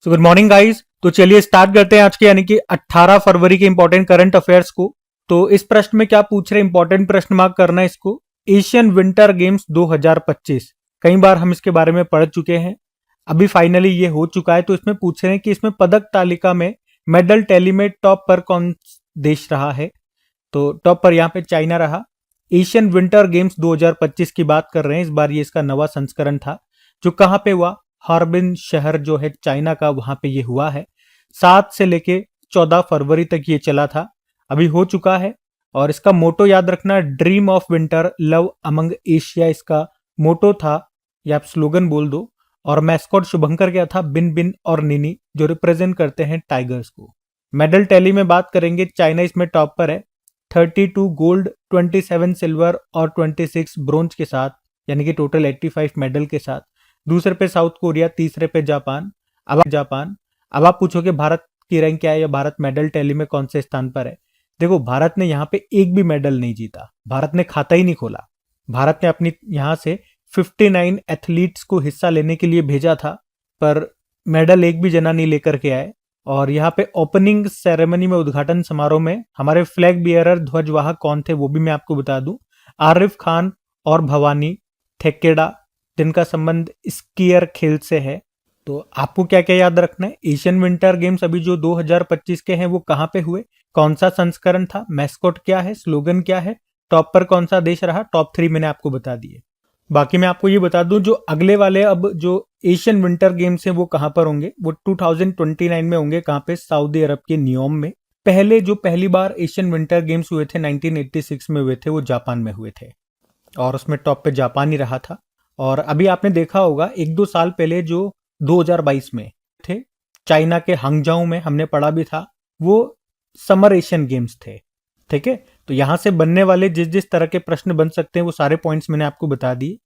So good morning guys. तो चलिए start करते हैं आज के यानी कि 18 फरवरी के इंपॉर्टेंट करंट अफेयर्स को। तो इस प्रश्न में क्या पूछ रहे हैं, इंपॉर्टेंट प्रश्न मार्क करना है इसको। एशियन विंटर गेम्स 2025, कई बार हम इसके बारे में पढ़ चुके हैं, अभी फाइनली ये हो चुका है। तो इसमें पूछ रहे हैं कि इसमें पदक तालिका में मेडल टैली में टॉप पर कौन देश रहा है। तो टॉप पर यहाँ पे चाइना रहा। एशियन विंटर गेम्स 2025 की बात कर रहे हैं, इस बार ये इसका नवा संस्करण था जो कहाँ पे हुआ, हार्बिन शहर जो है चाइना का, वहां पे ये हुआ है। 7 से लेके 14 फरवरी तक ये चला था, अभी हो चुका है। और इसका मोटो याद रखना, dream of winter love among Asia इसका मोटो था, या आप स्लोगन बोल दो। और मैस्कॉट शुभंकर क्या था, बिन बिन और निनी, जो रिप्रेजेंट करते हैं टाइगर्स को। मेडल टैली में बात करेंगे, चाइना इसमें टॉप पर है, 32 गोल्ड, 27 सिल्वर और 26 ब्रोंज के साथ, यानी कि टोटल 85 मेडल के साथ। दूसरे पे साउथ कोरिया, तीसरे पे जापान। अब आप पूछोगे भारत की रैंक क्या है, या भारत मेडल टैली में कौन से स्थान पर है। देखो, भारत ने यहाँ पे एक भी मेडल नहीं जीता, भारत ने खाता ही नहीं खोला। भारत ने अपनी यहाँ से 59 एथलीट्स को हिस्सा लेने के लिए भेजा था, पर मेडल एक भी जना नहीं लेकर के आए। और यहाँ पे ओपनिंग सेरेमनी में, उद्घाटन समारोह में हमारे फ्लैग बियरर ध्वजवाहक कौन थे वो भी मैं आपको बता दूं, आरिफ खान और भवानी ठेकेड़ा, जिनका संबंध स्कीयर खेल से है। तो आपको क्या क्या याद रखना है, एशियन विंटर गेम्स अभी जो 2025 के हैं वो कहाँ पे हुए, कौन सा संस्करण था, मैस्कॉट क्या है, स्लोगन क्या है, टॉप पर कौन सा देश रहा, टॉप 3 मैंने आपको बता दिए। बाकी मैं आपको ये बता दूं, जो अगले वाले अब जो एशियन विंटर गेम्स हैं वो कहां पर होंगे, वो 2029 में होंगे। कहां पे, सऊदी अरब के नियोम में। पहली बार एशियन विंटर गेम्स हुए थे 1986 में हुए थे, वो जापान में हुए थे, और उसमें टॉप पे जापान ही रहा था। और अभी आपने देखा होगा 1-2 साल पहले जो 2022 में थे, चाइना के हांगजाऊ में, हमने पढ़ा भी था, वो समर एशियन गेम्स थे। ठीक है, तो यहां से बनने वाले जिस जिस तरह के प्रश्न बन सकते हैं वो सारे पॉइंट्स मैंने आपको बता दिए।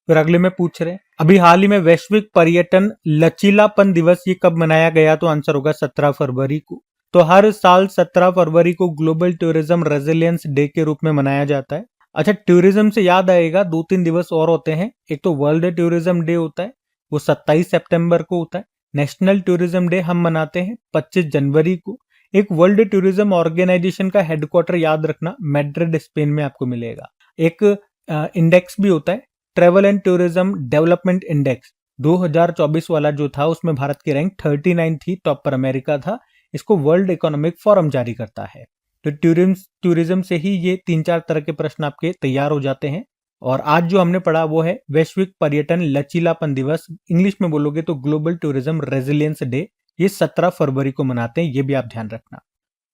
फिर अगले में पूछ रहे हैं, अभी हाल ही में वैश्विक पर्यटन लचीलापन दिवस ये कब मनाया गया, तो आंसर होगा 17 फरवरी को। तो हर साल 17 फरवरी को ग्लोबल टूरिज्म रेजिलियंस डे के रूप में मनाया जाता है। अच्छा, टूरिज्म से याद आएगा, 2-3 दिवस और होते हैं। एक तो वर्ल्ड टूरिज्म डे होता है, वो 27 सितंबर को होता है। नेशनल टूरिज्म डे हम मनाते हैं 25 जनवरी को। एक वर्ल्ड टूरिज्म ऑर्गेनाइजेशन का हेडक्वार्टर याद रखना, मैड्रिड स्पेन में आपको मिलेगा। एक इंडेक्स भी होता है, travel and tourism development index 2024 वाला जो था, उसमें भारत की रैंक 39 थी, टॉप पर अमेरिका था। इसको वर्ल्ड इकोनॉमिक फोरम जारी करता है। तो टूरिज्म से ही ये 3-4 तरह के प्रश्न आपके तैयार हो जाते हैं। और आज जो हमने पढ़ा वो है वैश्विक पर्यटन लचीलापन दिवस, इंग्लिश में बोलोगे तो ग्लोबल टूरिज्म रेजिलियंस डे। ये 17 फरवरी को मनाते हैं, ये भी आप ध्यान रखना।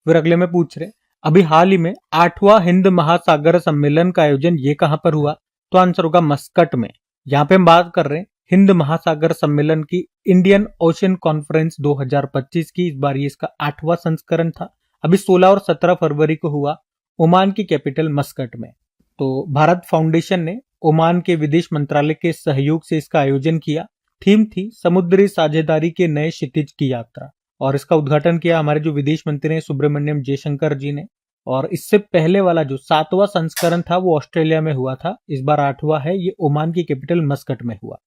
फिर अगले में पूछ रहे, अभी हाल ही में 8वां हिंद महासागर सम्मेलन का आयोजन ये कहां पर हुआ, तो आंसर होगा मस्कट में। यहाँ पे हम बात कर रहे हैं हिंद महासागर सम्मेलन की, इंडियन ओशन कॉन्फ्रेंस 2025 की। इस बार ये इसका 8वां संस्करण था, अभी 16 और 17 फरवरी को हुआ, ओमान की कैपिटल मस्कट में। तो भारत फाउंडेशन ने ओमान के विदेश मंत्रालय के सहयोग से इसका आयोजन किया। थीम थी समुद्री साझेदारी के नए क्षितिज की यात्रा, और इसका उद्घाटन किया हमारे जो विदेश मंत्री हैं सुब्रमण्यम जयशंकर जी ने। और इससे पहले वाला जो 7वां संस्करण था वो ऑस्ट्रेलिया में हुआ था, इस बार 8वां है, ये ओमान की कैपिटल मस्कट में हुआ।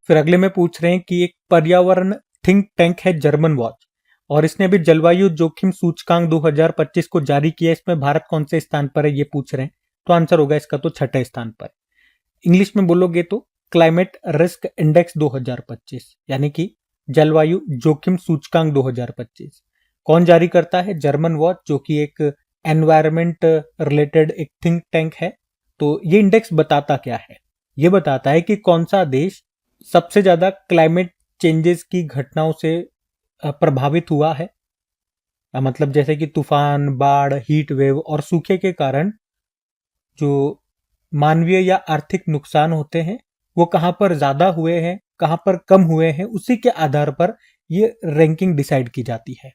फिर अगले में पूछ रहे हैं कि एक पर्यावरण थिंक टैंक है जर्मन वॉच, और इसने भी जलवायु जोखिम सूचकांक 2025 को जारी किया। इसमें भारत कौन से स्थान पर है ये पूछ रहे हैं, तो आंसर होगा इसका तो 6ठे स्थान पर। इंग्लिश में बोलोगे तो क्लाइमेट रिस्क इंडेक्स 2025, यानी कि जलवायु जोखिम सूचकांक 2025 कौन जारी करता है, जर्मन वॉच, जो कि एक एनवायरमेंट रिलेटेड एक थिंक टैंक है। तो ये इंडेक्स बताता क्या है, ये बताता है कि कौन सा देश सबसे ज्यादा क्लाइमेट चेंजेस की घटनाओं से प्रभावित हुआ है। मतलब जैसे कि तूफान, बाढ़, हीट वेव और सूखे के कारण जो मानवीय या आर्थिक नुकसान होते हैं वो कहां पर ज्यादा हुए हैं, कहां पर कम हुए हैं, उसी के आधार पर ये रैंकिंग डिसाइड की जाती है।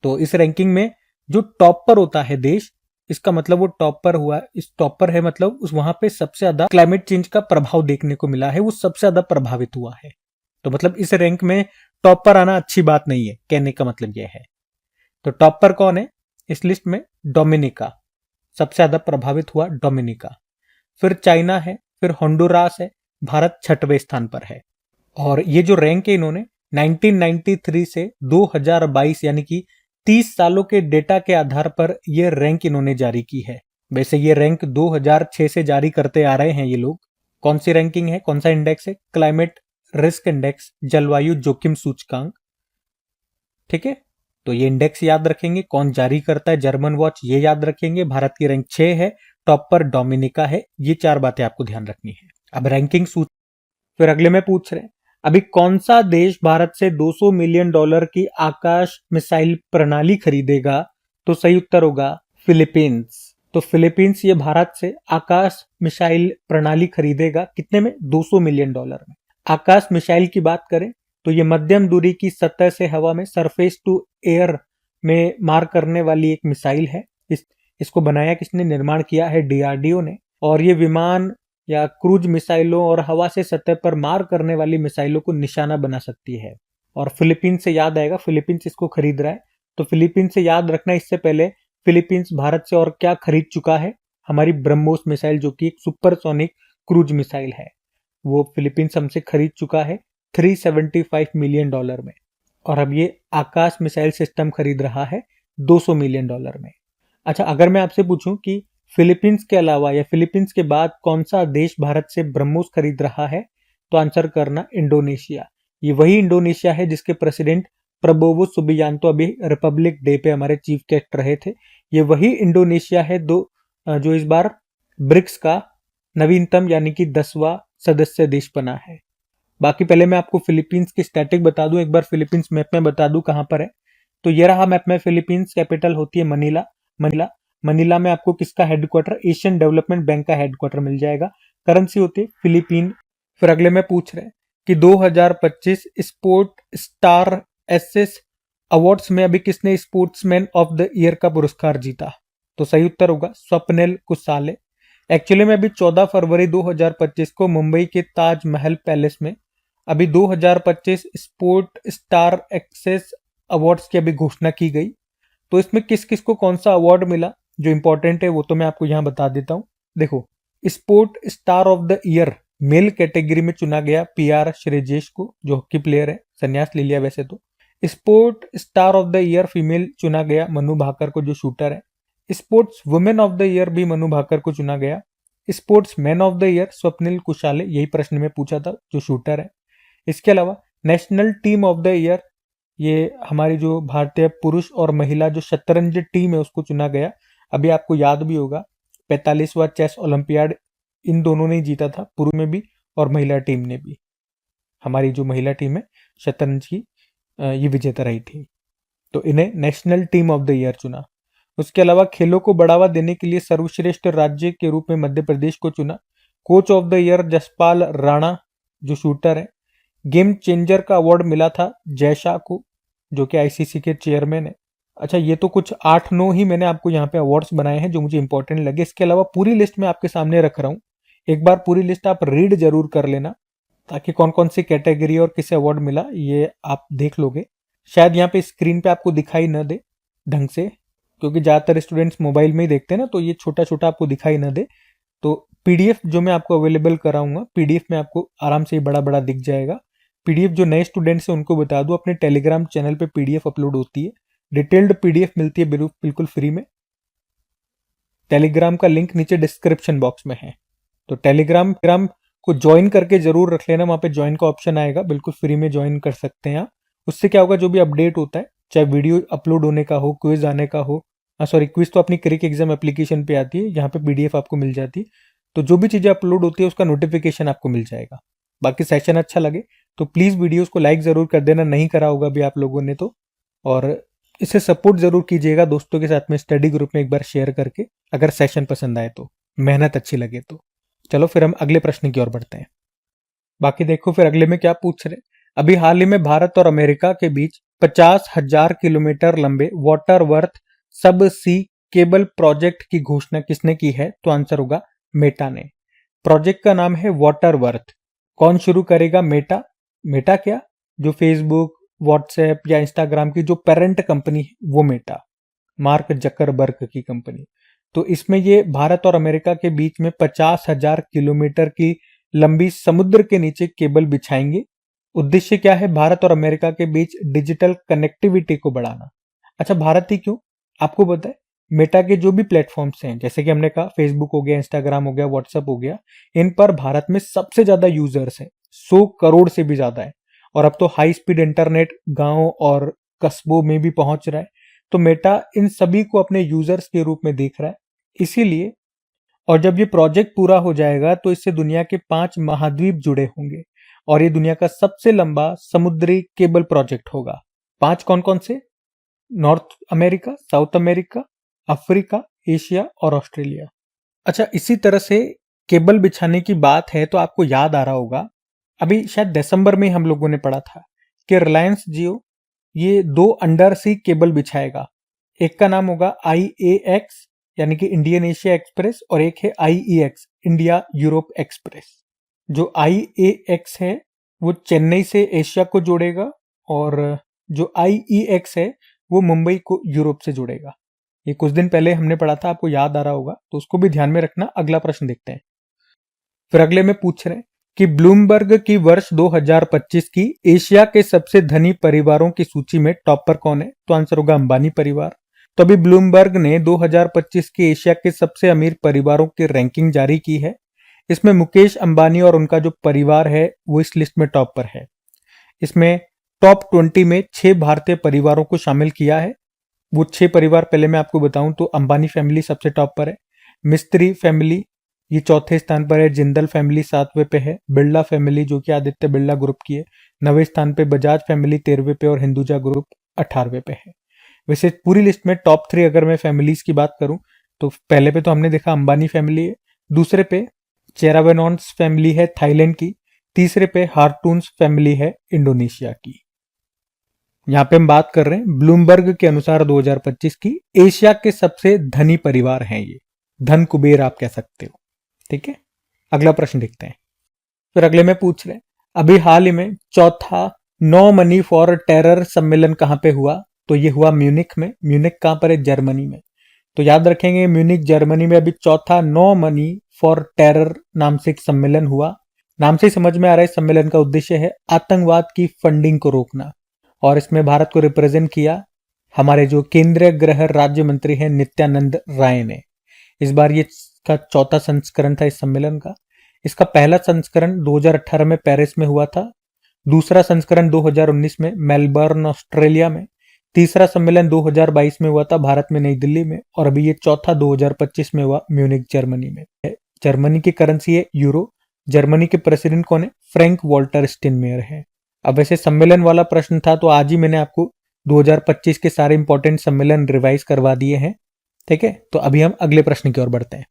तो इस रैंकिंग में जो टॉप पर होता है देश, इसका मतलब वो टॉप पर हुआ, इस टॉप पर है मतलब उस वहां पे सबसे ज्यादा क्लाइमेट चेंज का प्रभाव देखने को मिला है, वो सबसे ज्यादा प्रभावित हुआ है। तो मतलब इस रैंक में टॉप पर आना अच्छी बात नहीं है, कहने का मतलब यह है। तो टॉप पर कौन है इस लिस्ट में, डोमिनिका, सबसे ज्यादा प्रभावित हुआ डोमिनिका। फिर चाइना है, फिर होंडुरास है, भारत 6वें स्थान पर है। और ये जो रैंक है इन्होंने 1993 से 2022 यानी कि 30 सालों के डेटा के आधार पर यह रैंक इन्होंने जारी की है। वैसे ये रैंक 2006 से जारी करते आ रहे हैं ये लोग। कौन सी रैंकिंग है, कौन सा इंडेक्स है? क्लाइमेट रिस्क इंडेक्स, जलवायु जोखिम सूचकांक। ठीक है, तो ये इंडेक्स याद रखेंगे। कौन जारी करता है? जर्मन वॉच, ये याद रखेंगे। भारत की रैंक 6 है, टॉप पर डोमिनिका है। ये 4 बातें आपको ध्यान रखनी है। अब रैंकिंग सूच फिर अगले में पूछ रहे हैं, अभी कौन सा देश भारत से 200 मिलियन डॉलर की आकाश मिसाइल प्रणाली खरीदेगा? तो सही उत्तर होगा फिलीपींस। तो फिलीपींस ये भारत से आकाश मिसाइल प्रणाली खरीदेगा। कितने में? 200 मिलियन डॉलर में। आकाश मिसाइल की बात करें तो ये मध्यम दूरी की सतह से हवा में, सरफेस टू एयर में मार करने वाली एक मिसाइल है। इसको बनाया किसने? निर्माण किया है डीआरडीओ ने। और ये विमान या क्रूज मिसाइलों और हवा से सतह पर मार करने वाली मिसाइलों को निशाना बना सकती है। और फिलीपींस से याद आएगा, फिलीपींस इसको खरीद रहा है। तो फिलीपींस से याद रखना, इससे पहले फिलीपींस भारत से और क्या खरीद चुका है? हमारी ब्रह्मोस मिसाइल, जो कि एक सुपरसोनिक क्रूज मिसाइल है, वो फिलीपींस हमसे खरीद चुका है 375 मिलियन डॉलर में। और अब ये आकाश मिसाइल सिस्टम खरीद रहा है 200 मिलियन डॉलर में। अच्छा, अगर मैं आपसे पूछूं कि फिलीपींस के अलावा या फिलीपींस के बाद कौन सा देश भारत से ब्रह्मोस खरीद रहा है, तो आंसर करना इंडोनेशिया। ये वही इंडोनेशिया है जिसके प्रेसिडेंट प्रबोवो सुबियांतो अभी रिपब्लिक डे पे हमारे चीफ गेस्ट रहे थे। ये वही इंडोनेशिया है जो इस बार ब्रिक्स का नवीनतम यानी कि 10वां सदस्य देश बना है। बाकी पहले मैं आपको फिलीपींस की स्टैटिक बता दूं, एक बार फिलीपींस मैप में बता दूं कहां पर है। तो ये रहा मैप में फिलीपींस। कैपिटल होती है मनीला। मनीला मनीला में आपको किसका हेडक्वार्टर? एशियन डेवलपमेंट बैंक का हेडक्वार्टर मिल जाएगा। करेंसी होती है फिलीपीन। फिर अगले में पूछ रहे हैं कि 2025 स्पोर्ट स्टार एसेस अवार्ड्स में अभी किसने स्पोर्ट्समैन ऑफ द ईयर का पुरस्कार जीता? तो सही उत्तर होगा स्वप्निल कुसाले। एक्चुअली में अभी 14 फरवरी 2025 को मुंबई के ताजमहल पैलेस में अभी 2025 स्पोर्ट स्टार एक्सेस अवार्ड्स की अभी घोषणा की गई। तो इसमें किस किस को कौन सा अवार्ड मिला, जो इंपॉर्टेंट है वो तो मैं आपको यहां बता देता हूं। देखो, sport star of the year male category में चुना गया पीआर श्रीजेश को, जो हॉकी प्लेयर है, संन्यास ले लिया वैसे तो। Sport star of the year female चुना गया मनु भाकर को, जो शूटर है। Sports women of the year भी मनु भाकर को चुना गया। Sports man of the year Swapnil Kusale, यही प्रश्न में पूछा था, जो शूटर है। इसके अलावा national team of the year, ये हमारी जो भारतीय पुरुष और महिला जो शतरंज टीम है उसको चुना गया। अभी आपको याद भी होगा 45वां चेस ओलंपियाड इन दोनों ने जीता था, पुरुष में भी और महिला टीम ने भी। हमारी जो महिला टीम है शतरंज की, ये विजेता रही थी। तो इन्हें national team of the year चुना। उसके अलावा खेलों को बढ़ावा देने के लिए सर्वश्रेष्ठ राज्य के रूप में मध्य प्रदेश को चुना। Coach of the year Jaspal Rana, जो शूटर है। गेम चेंजर का अवार्ड मिला था जयशाह को, जो कि आईसीसी के चेयरमैन है। अच्छा, ये तो कुछ 8-9 ही मैंने आपको यहाँ पे अवार्ड्स बनाए हैं जो मुझे इंपॉर्टेंट लगे। इसके अलावा पूरी लिस्ट में आपके सामने रख रहा हूँ, एक बार पूरी लिस्ट आप रीड जरूर कर लेना, ताकि कौन कौन सी कैटेगरी और किसे अवार्ड मिला ये आप देख लोगे। शायद यहाँ पे स्क्रीन पे आपको दिखाई न दे ढंग से, क्योंकि ज्यादातर स्टूडेंट्स मोबाइल में ही देखते हैं ना, तो ये छोटा छोटा आपको दिखाई न दे। तो पीडीएफ जो मैं आपको अवेलेबल कराऊंगा, पीडीएफ में आपको आराम से बड़ा बड़ा दिख जाएगा। पीडीएफ जो नए स्टूडेंट्स हैं उनको बता दूं, अपने टेलीग्राम चैनल पे पीडीएफ अपलोड होती है, डिटेल्ड पीडीएफ मिलती है बिल्कुल फ्री में। टेलीग्राम का लिंक नीचे डिस्क्रिप्शन बॉक्स में है, तो टेलीग्राम को ज्वाइन करके जरूर रख लेना। वहां पे ज्वाइन का ऑप्शन आएगा, बिल्कुल फ्री में ज्वाइन कर सकते हैं आप। उससे क्या होगा, जो भी अपडेट होता है, चाहे वीडियो अपलोड होने का हो, क्विज आने का हो, सॉरी क्विज तो अपनी क्रिक एग्जाम एप्लीकेशन पे आती है, यहाँ पे पीडीएफ आपको मिल जाती है। तो जो भी चीजें अपलोड होती है उसका नोटिफिकेशन आपको मिल जाएगा। बाकी सेशन अच्छा लगे तो प्लीज वीडियोस को लाइक जरूर कर देना, नहीं करा होगा भी आप लोगों ने तो। और इसे सपोर्ट जरूर कीजिएगा दोस्तों के साथ में, स्टडी ग्रुप में एक बार शेयर करके, अगर सेशन पसंद आए तो, मेहनत अच्छी लगे तो। चलो फिर हम अगले प्रश्न की ओर बढ़ते हैं। बाकी देखो फिर अगले में क्या पूछ रहे, अभी हाल ही में भारत और अमेरिका के बीच 50,000 किलोमीटर लंबे वाटर वर्थ सब सी केबल प्रोजेक्ट की घोषणा किसने की है? तो आंसर होगा मेटा ने। प्रोजेक्ट का नाम है वाटर वर्थ। कौन शुरू करेगा? मेटा। मेटा क्या, जो फेसबुक, व्हाट्सएप या इंस्टाग्राम की जो पेरेंट कंपनी है वो मेटा, मार्क जकरबर्ग की कंपनी। तो इसमें ये भारत और अमेरिका के बीच में 50,000 किलोमीटर की लंबी समुद्र के नीचे केबल बिछाएंगे उद्देश्य क्या है? भारत और अमेरिका के बीच डिजिटल कनेक्टिविटी को बढ़ाना। अच्छा, भारत ही क्यों? आपको पता है, मेटा के जो भी प्लेटफॉर्म्स हैं, जैसे कि हमने कहा फेसबुक हो गया, इंस्टाग्राम हो गया, व्हाट्सएप हो गया, इन पर भारत में सबसे ज्यादा यूजर्स हैं, 100 करोड़ से भी ज्यादा है। और अब तो हाई स्पीड इंटरनेट गांव और कस्बों में भी पहुंच रहा है। तो मेटा इन सभी को अपने यूजर्स के रूप में देख रहा है, इसीलिए। और जब ये प्रोजेक्ट पूरा हो जाएगा तो इससे दुनिया के 5 महाद्वीप जुड़े होंगे और ये दुनिया का सबसे लंबा समुद्री केबल प्रोजेक्ट होगा। 5 कौन कौन से? North America, south America, Africa, Asia और ऑस्ट्रेलिया। अच्छा, इसी तरह से केबल बिछाने की बात है तो आपको याद आ रहा होगा, अभी शायद दिसंबर में हम लोगों ने पढ़ा था कि रिलायंस जियो ये 2 अंडर सी केबल बिछाएगा। एक का नाम होगा IAX यानी कि इंडियन एशिया एक्सप्रेस, और एक है IEX इंडिया यूरोप एक्सप्रेस। जो IAX है वो चेन्नई से एशिया को जोड़ेगा और जो IEX है वो मुंबई को यूरोप से जोड़ेगा। ये कुछ दिन पहले हमने पढ़ा था, आपको याद आ रहा होगा, तो उसको भी ध्यान में रखना। अगला प्रश्न देखते हैं। फिर अगले में पूछ रहे हैं कि ब्लूमबर्ग की वर्ष 2025 की एशिया के सबसे धनी परिवारों की सूची में टॉपर कौन है? तो आंसर होगा अंबानी परिवार। तो अभी ब्लूमबर्ग ने 2025 के एशिया के सबसे अमीर परिवारों की रैंकिंग जारी की है। इसमें मुकेश अंबानी और उनका जो परिवार है वो इस लिस्ट में टॉप पर है। इसमें टॉप 20 में 6 भारतीय परिवारों को शामिल किया है। वो 6 परिवार पहले मैं आपको बताऊं तो अंबानी फैमिली सबसे टॉप पर है, मिस्त्री फैमिली ये चौथे स्थान पर है, जिंदल फैमिली 7वें पे है, बिरला फैमिली जो कि आदित्य बिरला ग्रुप की है 9वें स्थान पे, बजाज फैमिली 13वें पे और हिंदुजा ग्रुप 18वें पे है। वैसे पूरी लिस्ट में टॉप 3 अगर मैं फैमिलीज की बात करूं तो पहले पे तो हमने देखा अंबानी फैमिली है, दूसरे पे चेरावेनॉन्स फैमिली है थाईलैंड की, तीसरे पे हार्टून्स फैमिली है इंडोनेशिया की। यहाँ पे हम बात कर रहे हैं ब्लूमबर्ग के अनुसार 2025 की एशिया के सबसे धनी परिवार हैं ये, धन कुबेर आप कह सकते हो। ठीक है, अगला प्रश्न देखते हैं। फिर अगले में पूछ रहे हैं अभी हाल ही में चौथा नो मनी फॉर टेरर सम्मेलन कहां पे हुआ? तो ये हुआ म्यूनिक में। म्यूनिक कहां पर है? जर्मनी में। तो याद रखेंगे म्यूनिक जर्मनी में अभी चौथा नो मनी फॉर टेरर नाम से एक सम्मेलन हुआ। नाम से ही समझ में आ रहा है सम्मेलन का उद्देश्य है आतंकवाद की फंडिंग को रोकना, और इसमें भारत को रिप्रेजेंट किया हमारे जो केंद्रीय गृह राज्य मंत्री हैं नित्यानंद राय ने। इस बार ये का चौथा संस्करण था इस सम्मेलन का। इसका पहला संस्करण 2018 में पेरिस में हुआ था, दूसरा संस्करण 2019 में मेलबर्न ऑस्ट्रेलिया में, तीसरा सम्मेलन 2022 में हुआ था भारत में नई दिल्ली में, और अभी ये चौथा 2025 में हुआ म्यूनिक जर्मनी में। जर्मनी की करेंसी है यूरो। जर्मनी के प्रेसिडेंट कौन है? फ्रैंक वॉल्टर स्टाइनमायर है। अब वैसे सम्मेलन वाला प्रश्न था तो आज ही मैंने आपको 2025 के सारे इंपॉर्टेंट सम्मेलन रिवाइज करवा दिए हैं। ठीक है, तो अभी हम अगले प्रश्न की ओर बढ़ते हैं।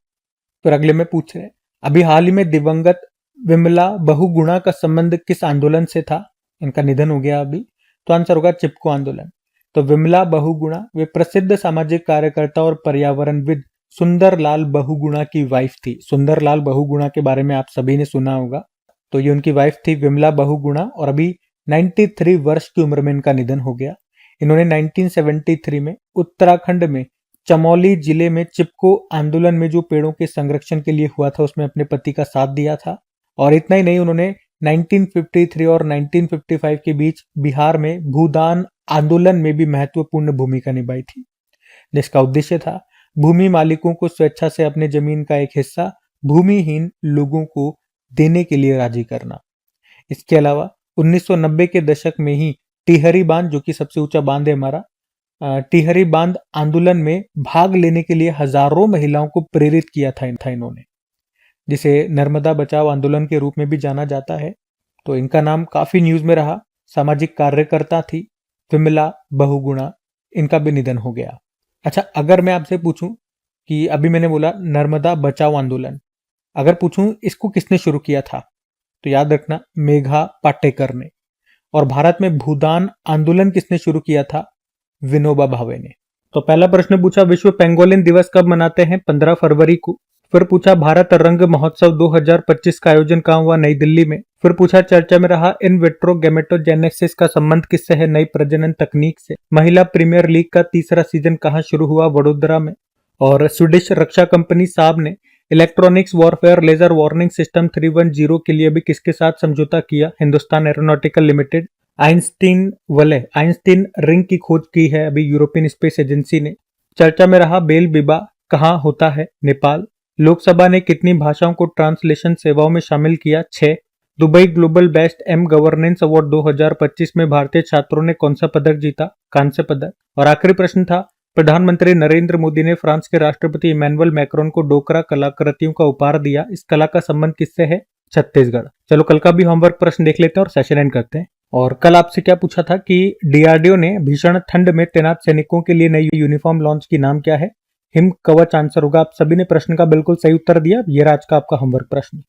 फिर अगले में पूछ रहे हैं अभी हाल ही में दिवंगत विमला बहुगुणा का संबंध किस आंदोलन से था? इनका निधन हो गया अभी, तो आंसर होगा चिपको आंदोलन। तो विमला बहुगुणा वे प्रसिद्ध सामाजिक कार्यकर्ता और पर्यावरणविद सुंदरलाल बहुगुणा की वाइफ थी। सुंदरलाल बहुगुणा के बारे में आप सभी ने सुना होगा, तो ये उनकी वाइफ थी विमला बहुगुणा, और अभी 93 वर्ष की उम्र में इनका निधन हो गया। इन्होंने 1973 में उत्तराखंड में चमोली जिले में चिपको आंदोलन में जो पेड़ों के संरक्षण के लिए हुआ था उसमें अपने पति का साथ दिया था। और इतना ही नहीं, उन्होंने 1953 और 1955 के बीच बिहार में भूदान आंदोलन में भी महत्वपूर्ण भूमिका निभाई थी, जिसका उद्देश्य था भूमि मालिकों को स्वेच्छा से अपने जमीन का एक हिस्सा भूमिहीन लोगों को देने के लिए राजी करना। इसके अलावा 1990 के दशक में ही टिहरी बांध, जो कि सबसे ऊंचा बांध है हमारा, टिहरी बांध आंदोलन में भाग लेने के लिए हजारों महिलाओं को प्रेरित किया था इन्होंने, जिसे नर्मदा बचाओ आंदोलन के रूप में भी जाना जाता है। तो इनका नाम काफी न्यूज में रहा। सामाजिक कार्यकर्ता थी विमला बहुगुणा, इनका भी निधन हो गया। अच्छा, अगर मैं आपसे पूछूं कि अभी मैंने बोला नर्मदा बचाओ आंदोलन, अगर पूछूं इसको किसने शुरू किया था, तो याद रखना मेघा पाटेकर ने। और भारत में भूदान आंदोलन किसने शुरू किया था? विनोबा भावे ने। तो पहला प्रश्न पूछा विश्व पेंगोलिन दिवस कब मनाते हैं? 15 फरवरी को। फिर पूछा भारत रंग महोत्सव 2025 का आयोजन कहां हुआ? नई दिल्ली में। फिर पूछा चर्चा में रहा इन विट्रो गैमेटोजेनेसिस का संबंध किससे है? नई प्रजनन तकनीक से। महिला प्रीमियर लीग का तीसरा सीजन कहां शुरू हुआ? वडोदरा में। और स्वीडिश रक्षा कंपनी साब ने electronics warfare laser warning system 310 के लिए भी किसके साथ समझौता किया? Hindustan aeronautical limited. Einstein ring की खोज की है अभी यूरोपियन स्पेस एजेंसी ने। चर्चा में रहा बेल विवाह कहाँ होता है? नेपाल। लोकसभा ने कितनी भाषाओं को ट्रांसलेशन सेवाओं में शामिल किया? 6। Dubai global best M governance award 2025 में भारतीय छात्रों ने कौन सा पदक जीता? कांस्य पदक। और आखिरी प्रश्न था, प्रधानमंत्री नरेंद्र मोदी ने फ्रांस के राष्ट्रपति इमैनुअल मैक्रोन को डोकरा कलाकृतियों का उपहार दिया। इस कला का संबंध किससे है? छत्तीसगढ़। चलो कल का भी होमवर्क प्रश्न देख लेते हैं और सेशन एंड करते हैं। और कल आपसे क्या पूछा था कि डीआरडीओ ने भीषण ठंड में तैनात सैनिकों के लिए नई यूनिफॉर्म लॉन्च की, नाम क्या है? हिम कवच आंसर होगा। आप सभी ने प्रश्न का बिल्कुल सही उत्तर दिया। ये आज का आपका होमवर्क प्रश्न।